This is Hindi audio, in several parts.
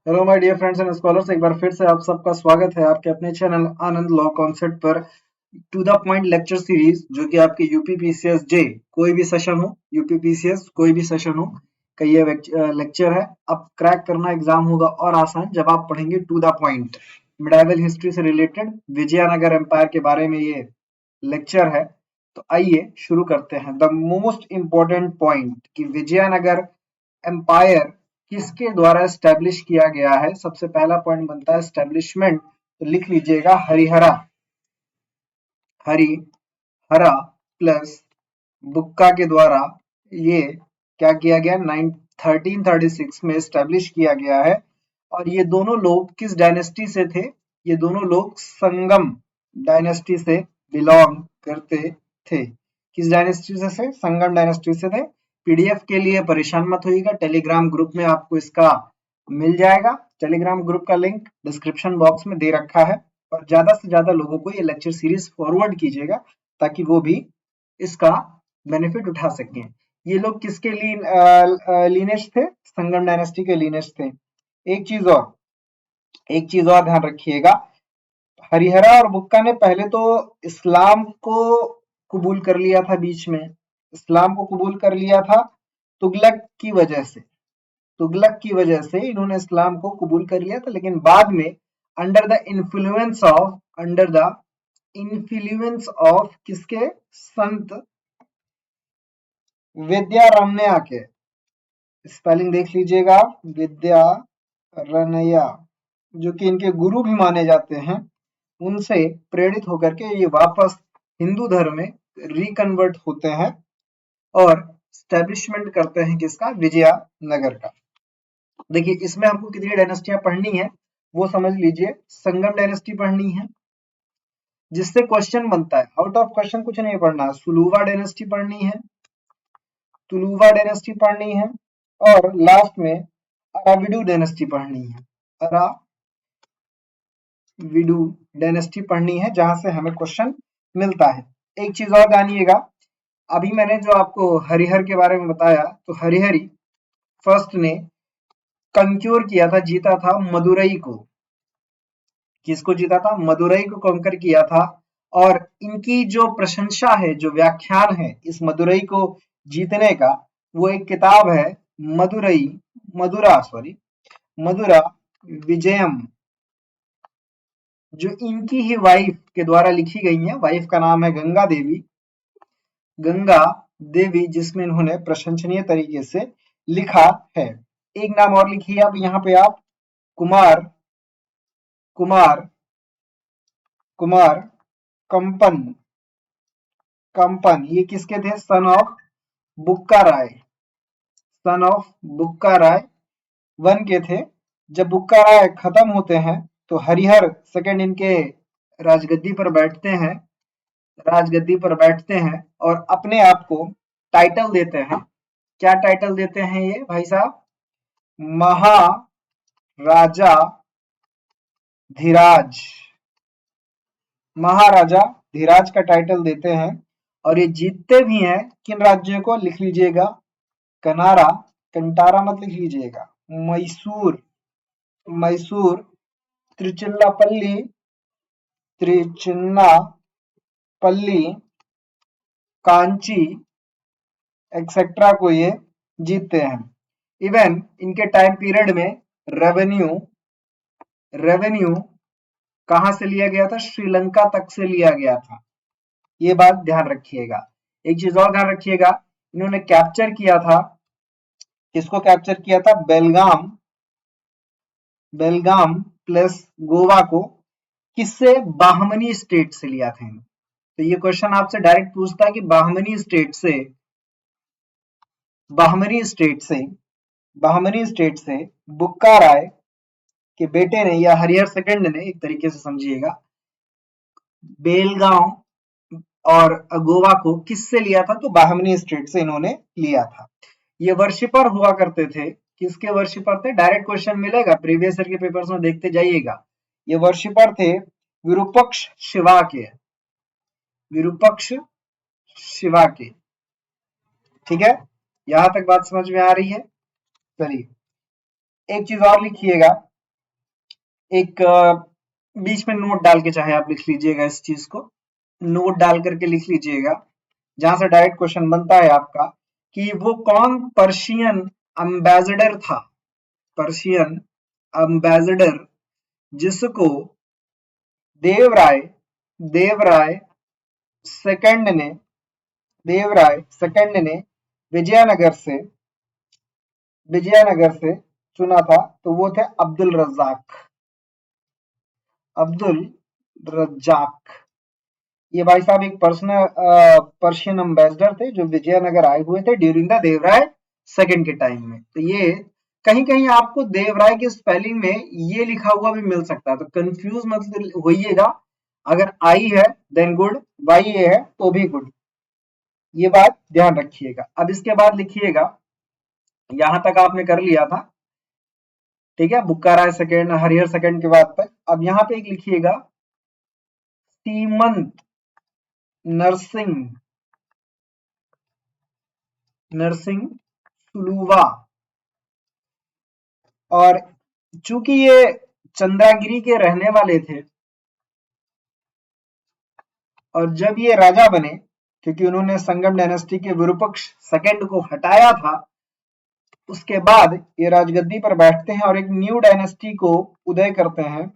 Hello my dear friends and scholars, एक बार फिर से आप सबका स्वागत है आपके अपने चैनल आनंद लॉ कॉन्सेप्ट पर। To the point lecture series जो कि आपके यूपीपीसीएस जे कोई भी सेशन हो, यूपीपीसीएस कोई भी सेशन हो का ये लेक्चर है। अब क्रैक करना एग्जाम होगा और आसान जब आप पढ़ेंगे to the point. Medieval history से रिलेटेड विजयनगर एम्पायर के बारे में ये लेक्चर है। तो आइए शुरू करते हैं। द मोस्ट इंपॉर्टेंट पॉइंट कि विजयनगर एम्पायर किसके द्वारा एस्टेब्लिश किया गया है। सबसे पहला पॉइंट बनता है एस्टेब्लिशमेंट, तो लिख लीजिएगा हरिहरा। हरिहरा प्लस बुक्का के द्वारा ये क्या किया गया, 1336 में एस्टेब्लिश किया गया है। और ये दोनों लोग किस डायनेस्टी से थे? ये दोनों लोग संगम डायनेस्टी से बिलोंग करते थे। किस डायनेस्टी से? संगम डायनेस्टी से थे। पीडीएफ के लिए परेशान मत होइएगा, टेलीग्राम ग्रुप में आपको इसका मिल जाएगा। टेलीग्राम ग्रुप का लिंक डिस्क्रिप्शन बॉक्स में दे रखा है। और ज्यादा से ज्यादा लोगों को ये लेक्चर सीरीज फॉरवर्ड कीजिएगा ताकि वो भी इसका बेनिफिट उठा सकें। ये लोग किसके लीनेज थे? संगम डायनेस्टी के लीनेज थे। एक चीज और ध्यान रखिएगा, हरिहरा और बुक्का ने पहले तो इस्लाम को कबूल कर लिया था। बीच में इस्लाम को कबूल कर लिया था तुगलक की वजह से। तुगलक की वजह से इन्होंने इस्लाम को कबूल कर लिया था, लेकिन बाद में अंडर द इन्फ्लुएंस ऑफ किसके? संत विद्यारण्य के। स्पेलिंग देख लीजिएगा, विद्यारण्य, जो कि इनके गुरु भी माने जाते हैं। उनसे प्रेरित होकर के ये वापस हिंदू धर्म में रिकन्वर्ट होते हैं और स्टैब्लिशमेंट करते हैं किसका? विजयनगर का। देखिए इसमें हमको कितनी डायनेस्टियां पढ़नी है वो समझ लीजिए। संगम डायनेस्टी पढ़नी है जिससे क्वेश्चन बनता है, आउट ऑफ क्वेश्चन कुछ नहीं पढ़ना है। सुलूवा डायनेस्टी पढ़नी है, तुलुवा डायनेस्टी पढ़नी है, और लास्ट में अराविडू डायनेस्टी पढ़नी है। अराविडू डायनेस्टी पढ़नी है जहां से हमें क्वेश्चन मिलता है। एक चीज और जानिएगा, अभी मैंने जो आपको हरिहर के बारे में बताया, तो हरिहरी फर्स्ट ने कंक्योर किया था, जीता था मदुरई को। किसको जीता था? मदुरई को कॉन्कर किया था। और इनकी जो प्रशंसा है, जो व्याख्यान है इस मदुरई को जीतने का, वो एक किताब है मदुरा विजयम, जो इनकी ही वाइफ के द्वारा लिखी गई है। वाइफ का नाम है गंगा देवी, जिसमें इन्होंने प्रशंसनीय तरीके से लिखा है। एक नाम और लिखिए आप यहाँ पे, आप कुमार कुमार कुमार कंपन कंपन, ये किसके थे? Son of Bukka Rai one के थे। जब बुक्का राय खत्म होते हैं तो हरिहर सेकंड इनके राजगद्दी पर बैठते हैं और अपने आप को टाइटल देते हैं। क्या टाइटल देते हैं ये भाई साहब? महाराजा धीराज। महाराजा धीराज का टाइटल देते हैं। और ये जीतते भी हैं किन राज्यों को? लिख लीजिएगा, कंटारा मत लिख लीजिएगा, मैसूर, त्रिचिल्लापल्ली त्रिचिन्नापल्ली, कांची एक्सेट्रा को ये जीतते हैं। इवन इनके टाइम पीरियड में रेवेन्यू कहां से लिया गया था? श्रीलंका तक से लिया गया था। ये बात ध्यान रखिएगा। एक चीज और ध्यान रखिएगा, इन्होंने कैप्चर किया था, किसको कैप्चर किया था? बेलगाम प्लस गोवा को। किससे? बाहमनी स्टेट से लिया था। तो ये क्वेश्चन आपसे डायरेक्ट पूछता है कि बाहमनी स्टेट से बुक्का राय के बेटे ने या हरिहर सेकंड ने, एक तरीके से समझिएगा, बेलगांव और गोवा को किससे लिया था? तो बाहमनी स्टेट से इन्होंने लिया था। ये वर्शिपर हुआ करते थे। किसके वर्शिपर थे? डायरेक्ट क्वेश्चन मिलेगा, प्रीवियस ईयर के पेपर्स में देखते जाइएगा। ये वर्शिपर थे विरूपक्ष शिवा के। ठीक है, यहां तक बात समझ में आ रही है? चलिए एक चीज और लिखिएगा, एक बीच में नोट डाल के चाहे आप लिख लीजिएगा, इस चीज को नोट डाल करके लिख लीजिएगा, जहां से डायरेक्ट क्वेश्चन बनता है आपका कि वो कौन पर्शियन अम्बेसडर था, पर्शियन अम्बेसडर जिसको देवराय देवराय सेकंड ने देवराय सेकंड ने विजयनगर से विजयनगर से चुना था, तो वो थे अब्दुल रज्जाक, अब्दुल रज्जाक। ये भाई साहब एक पर्सनल पर्शियन अम्बेसडर थे जो विजयनगर आए हुए थे ड्यूरिंग द देवराय सेकंड के टाइम में। तो ये कहीं कहीं आपको देवराय के स्पेलिंग में ये लिखा हुआ भी मिल सकता है, तो कंफ्यूज मत होइएगा। अगर आई है देन गुड, वाई ए है तो भी गुड, ये बात ध्यान रखिएगा। अब इसके बाद लिखिएगा, यहां तक आपने कर लिया था, ठीक है, बुक्का राय सेकेंड, हरिहर सेकेंड के बाद तक। अब यहाँ पे एक लिखिएगा सीमंत नरसिंह नरसिंह सुलूवा। और चूंकि ये चंद्रागिरी के रहने वाले थे, और जब ये राजा बने, क्योंकि उन्होंने संगम डायनेस्टी के विरूपक्ष सेकंड को हटाया था, उसके बाद ये राजगद्दी पर बैठते हैं और एक न्यू डायनेस्टी को उदय करते हैं,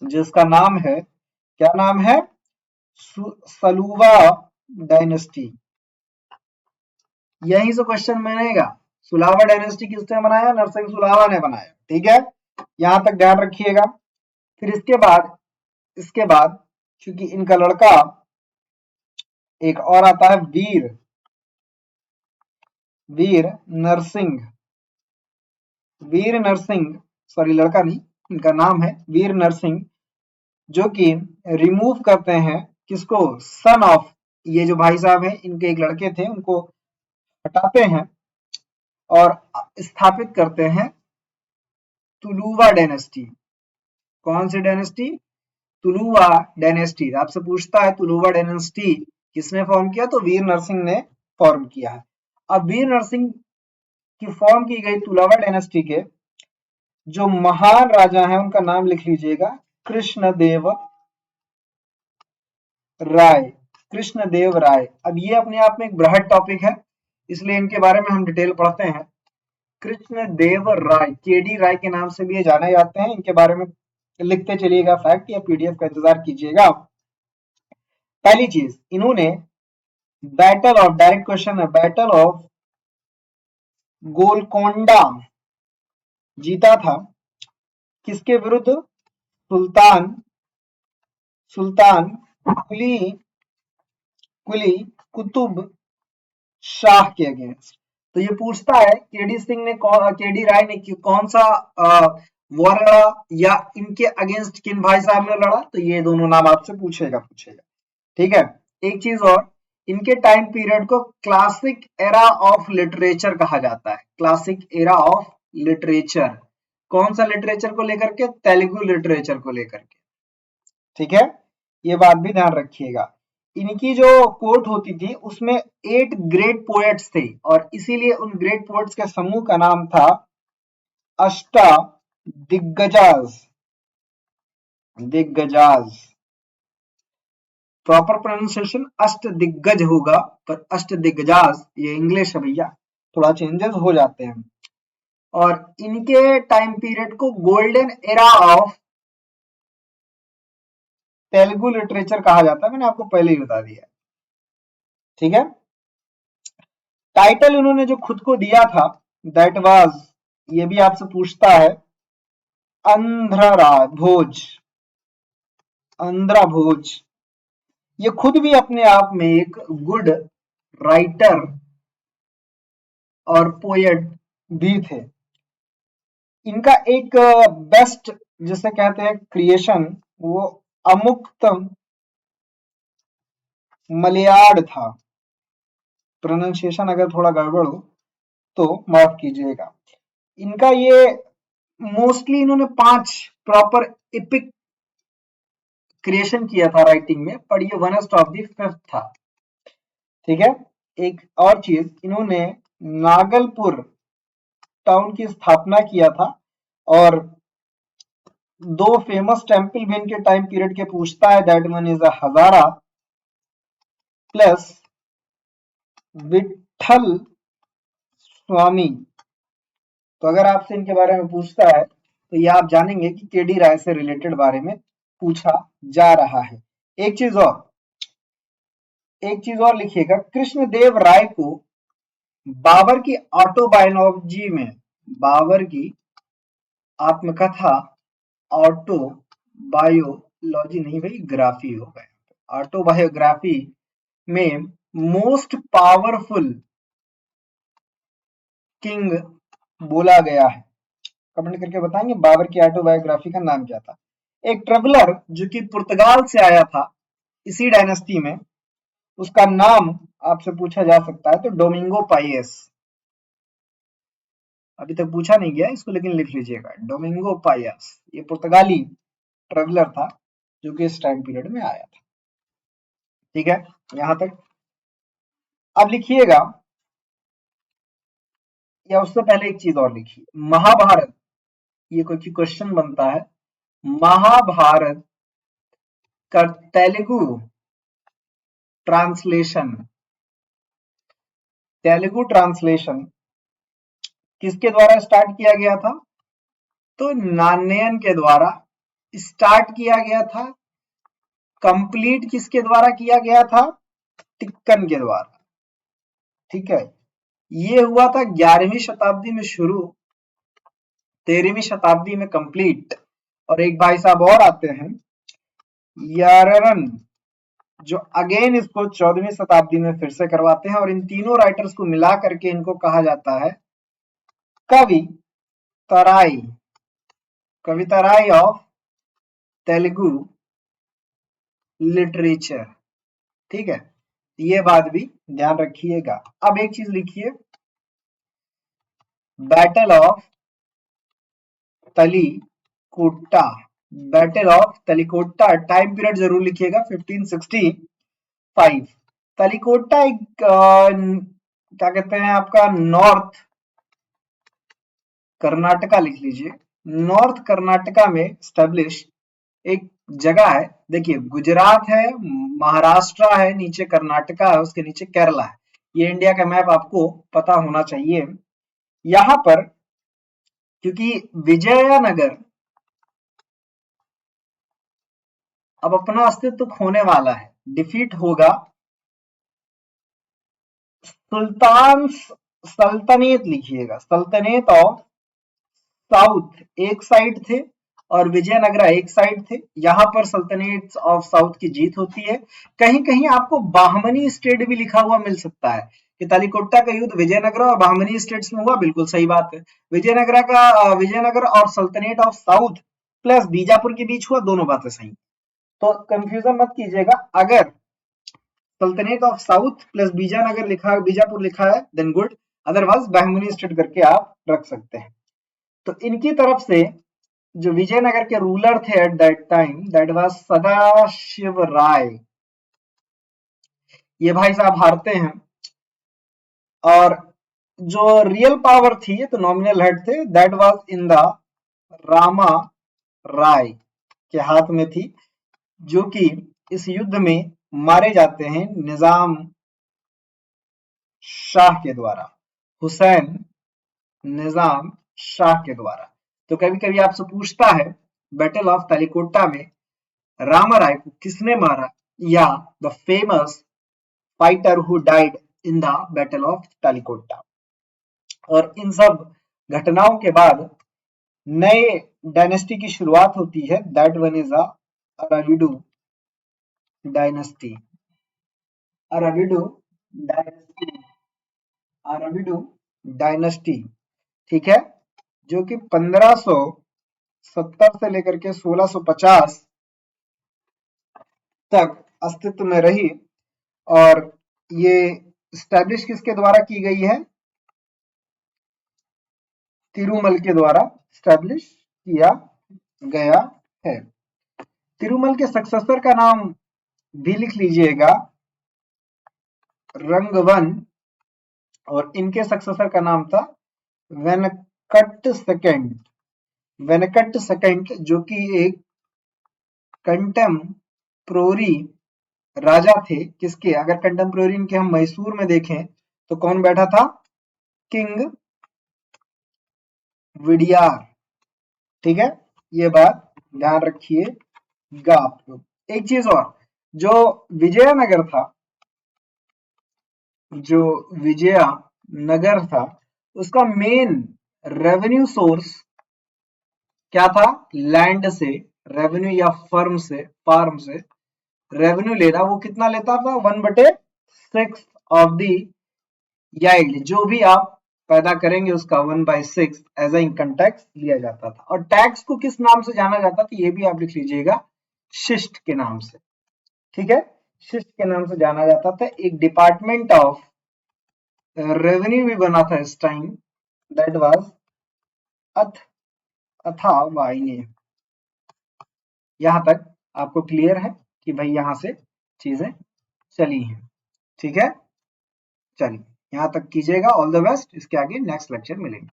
जिसका नाम है, क्या नाम है, सलूवा डायनेस्टी। यहीं से क्वेश्चन बनेगा, सुलावा डायनेस्टी किसने बनाया, नरसिंह सुलावा ने बनाया, ठीक है, यहां तक ध्यान रखिएगा। फिर इसके बाद क्योंकि इनका लड़का एक और आता है, वीर नरसिंह, वीर नरसिंह, सॉरी लड़का नहीं, इनका नाम है वीर नरसिंह, जो कि रिमूव करते हैं किसको, सन ऑफ, ये जो भाई साहब हैं इनके एक लड़के थे, उनको हटाते हैं और स्थापित करते हैं तुलुवा डायनेस्टी। कौन सी डायनेस्टी, तुलुवा डायनेस्टी। आपसे पूछता है तुलुवा डायनेस्टी किसने फॉर्म किया, तो वीर नरसिंह ने फॉर्म किया है। अब वीर नरसिंह की फॉर्म की गई तुलुवा डायनेस्टी के जो महान राजा हैं उनका नाम लिख लीजिएगा, कृष्णदेव राय, कृष्णदेव राय। अब ये अपने आप में एक बृहद टॉपिक है, इसलिए इनके बारे में हम डिटेल पढ़ते हैं। कृष्णदेव राय, केडी राय के नाम से भी ये जाने जाते हैं, इनके बारे में लिखते चलिएगा फैक्ट, या पीडीएफ का इंतजार कीजिएगा। पहली चीज, इन्होंने बैटल ऑफ, डायरेक्ट क्वेश्चन है, बैटल ऑफ गोलकोंडा जीता था, किसके विरुद्ध, सुल्तान सुल्तान कुली कुली कुतुब शाह के अगेंस्ट। तो ये पूछता है केडी राय ने कौन सा वॉर लड़ा, या इनके अगेंस्ट किन भाई साहब ने लड़ा, तो ये दोनों नाम आपसे पूछेगा, ठीक है। एक चीज और, इनके टाइम पीरियड को क्लासिक एरा ऑफ लिटरेचर कहा जाता है, क्लासिक एरा ऑफ लिटरेचर। कौन सा लिटरेचर को लेकर के, तेलुगु लिटरेचर को लेकर के, ठीक है, ये बात भी ध्यान रखिएगा। इनकी जो कोर्ट होती थी उसमें 8 ग्रेट पोएट्स थे, और इसीलिए उन ग्रेट पोएट्स के समूह का नाम था अष्टा दिग्गजाज, दिग्गजाज। प्रॉपर प्रोनाउंसिएशन अष्ट दिग्गज होगा, पर अष्ट दिग्गजाज ये इंग्लिश है भैया, थोड़ा चेंजेस हो जाते हैं। और इनके टाइम पीरियड को golden era of Telugu literature कहा जाता है, मैंने आपको पहले ही बता दिया, ठीक है। टाइटल उन्होंने जो खुद को दिया था, दैट वाज, ये भी आपसे पूछता है, अंध्रा भोज, अंध्रा भोज। ये खुद भी अपने आप में एक गुड राइटर और पोएट भी थे। इनका एक बेस्ट जिसे कहते हैं क्रिएशन, वो अमुक्तम मलयाड़ था। प्रोनाउंसिएशन अगर थोड़ा गड़बड़ हो तो माफ कीजिएगा। इनका ये मोस्टली इन्होंने 5 प्रॉपर एपिक क्रिएशन किया था राइटिंग में, पर ये वन ऑफ द फिफ्थ था, ठीक है। एक और चीज, इन्होंने नागलपुर टाउन की स्थापना किया था, और दो फेमस टेम्पल भी इनके टाइम पीरियड के पूछता है, that one is Hazara plus Vitthal Swami. तो अगर आपसे इनके बारे में पूछता है तो ये आप जानेंगे कि केडी राय से रिलेटेड बारे में पूछा जा रहा है। एक चीज और लिखिएगा, कृष्णदेव राय को बाबर की ऑटोबायोलॉजी में, बाबर की आत्मकथा, ऑटो बायोलॉजी नहीं भाई, ग्राफी हो गए, ऑटोबायोग्राफी में मोस्ट पावरफुल किंग बोला गया है। कमेंट करके बताएंगे बाबर की ऑटोबायोग्राफी का नाम क्या था। एक ट्रेवलर जो कि पुर्तगाल से आया था इसी डायनेस्टी में, उसका नाम आपसे पूछा जा सकता है, तो डोमिंगो पाइएस। अभी तक पूछा नहीं गया इसको, लेकिन लिख लीजिएगा, डोमिंगो पाइएस। ये पुर्तगाली ट्रेवलर था जो कि इस टाइम पीरियड में आया था। ठीक है, यहां तक। अब लिखिएगा, या उससे पहले एक चीज और लिखिए, महाभारत, ये कोई क्वेश्चन बनता है, महाभारत का तेलुगु ट्रांसलेशन, तेलुगु ट्रांसलेशन किसके द्वारा स्टार्ट किया गया था? तो नान्यन के द्वारा स्टार्ट किया गया था। कंप्लीट किसके द्वारा किया गया था? तिक्कन के द्वारा। ठीक है, ये हुआ था 11वीं शताब्दी में शुरू, 13वीं शताब्दी में कंप्लीट। और एक भाई साहब और आते हैं, याररन, जो अगेन इसको 14वीं शताब्दी में फिर से करवाते हैं। और इन तीनों राइटर्स को मिला करके इनको कहा जाता है कवि तराई, कवितराई ऑफ तेलुगु लिटरेचर। ठीक है, ये बात भी ध्यान रखिएगा। अब एक चीज लिखिए, battle of Talikota, battle of Talikota, time period जरूर लिखिएगा 1565। तलीकोटा एक क्या कहते हैं आपका, नॉर्थ कर्नाटका लिख लीजिए, नॉर्थ कर्नाटका में स्टैब्लिश एक जगह है। देखिए, गुजरात है, महाराष्ट्र है, नीचे कर्नाटका है, उसके नीचे केरला है। ये इंडिया का मैप आपको पता होना चाहिए। यहां पर क्योंकि विजयनगर अब अपना अस्तित्व खोने वाला है, डिफीट होगा, सुल्तान सल्तनत लिखिएगा, सल्तनत ऑफ साउथ एक साइड थे और विजयनगरा एक साइड थे। यहां पर सल्तनत ऑफ साउथ की जीत होती है। कहीं कहीं आपको बाहमनी स्टेट भी लिखा हुआ मिल सकता है कि तालिकोटा का युद्ध विजयनगर और बाहमनी स्टेट्स में हुआ, बिल्कुल सही बात है। विजयनगर और सल्तनत ऑफ साउथ प्लस बीजापुर के बीच हुआ, दोनों बातें सही। तो कंफ्यूजन मत कीजिएगा, अगर सल्तनत ऑफ साउथ प्लस बीजानगर लिखा, बीजापुर लिखा है, देन गुड, अदरवाइज बाहमनी स्टेट करके आप रख सकते हैं। तो इनकी तरफ से जो विजयनगर के रूलर थे at that time, that was Sadashiva Raya, ये भाई साहब हारते हैं। और जो रियल पावर थी, तो नॉमिनल हेड थे, that was in the Rama Raya के हाथ में थी, जो कि इस युद्ध में मारे जाते हैं निजाम शाह के द्वारा, हुसैन निजाम शाह के द्वारा। तो कभी कभी आपसे पूछता है बैटल ऑफ तालिकोटा में रामा राय को किसने मारा, या the famous fighter who died in the battle of Talikota. और इन सब घटनाओं के बाद नए डायनेस्टी की शुरुआत होती है, that one is Aravidu dynasty, Aravidu dynasty, Aravidu dynasty. ठीक है, जो कि 1570 से लेकर के 1650 तक अस्तित्व में रही। और ये स्टैब्लिश किसके द्वारा की गई है? तिरुमल के द्वारा स्टैब्लिश किया गया है। तिरुमल के सक्सेसर का नाम भी लिख लीजिएगा, रंगवन, और इनके सक्सेसर का नाम था वेनकट सेकंड। वेनकट सेकंड जो कि एक कंटेम्प्रोरी राजा थे किसके, अगर कंटेम्प्रोरी इनके हम मैसूर में देखें तो कौन बैठा था, किंग विडियार। ठीक है, ये बात ध्यान रखिएगा आप लोग। एक चीज और, जो विजयनगर था, जो विजयनगर था, उसका मेन रेवेन्यू सोर्स क्या था, लैंड से रेवेन्यू या फार्म से रेवेन्यू लेना। वो कितना लेता था, 1/6 ऑफ दी याइल्ड, जो भी आप पैदा करेंगे उसका 1/6 एज अ इनकम टैक्स लिया जाता था। और टैक्स को किस नाम से जाना जाता था, ये भी आप लिख लीजिएगा, शिस्ट के नाम से। ठीक है, शिस्ट के नाम से जाना जाता था। एक डिपार्टमेंट ऑफ रेवेन्यू भी बना था इस टाइम, दैट वाज अथा वाइने। यहां तक आपको क्लियर है कि भाई यहां से चीजें चली हैं। ठीक है, चलिए यहां तक कीजिएगा। ऑल द बेस्ट, इसके आगे नेक्स्ट लेक्चर मिलेंगे।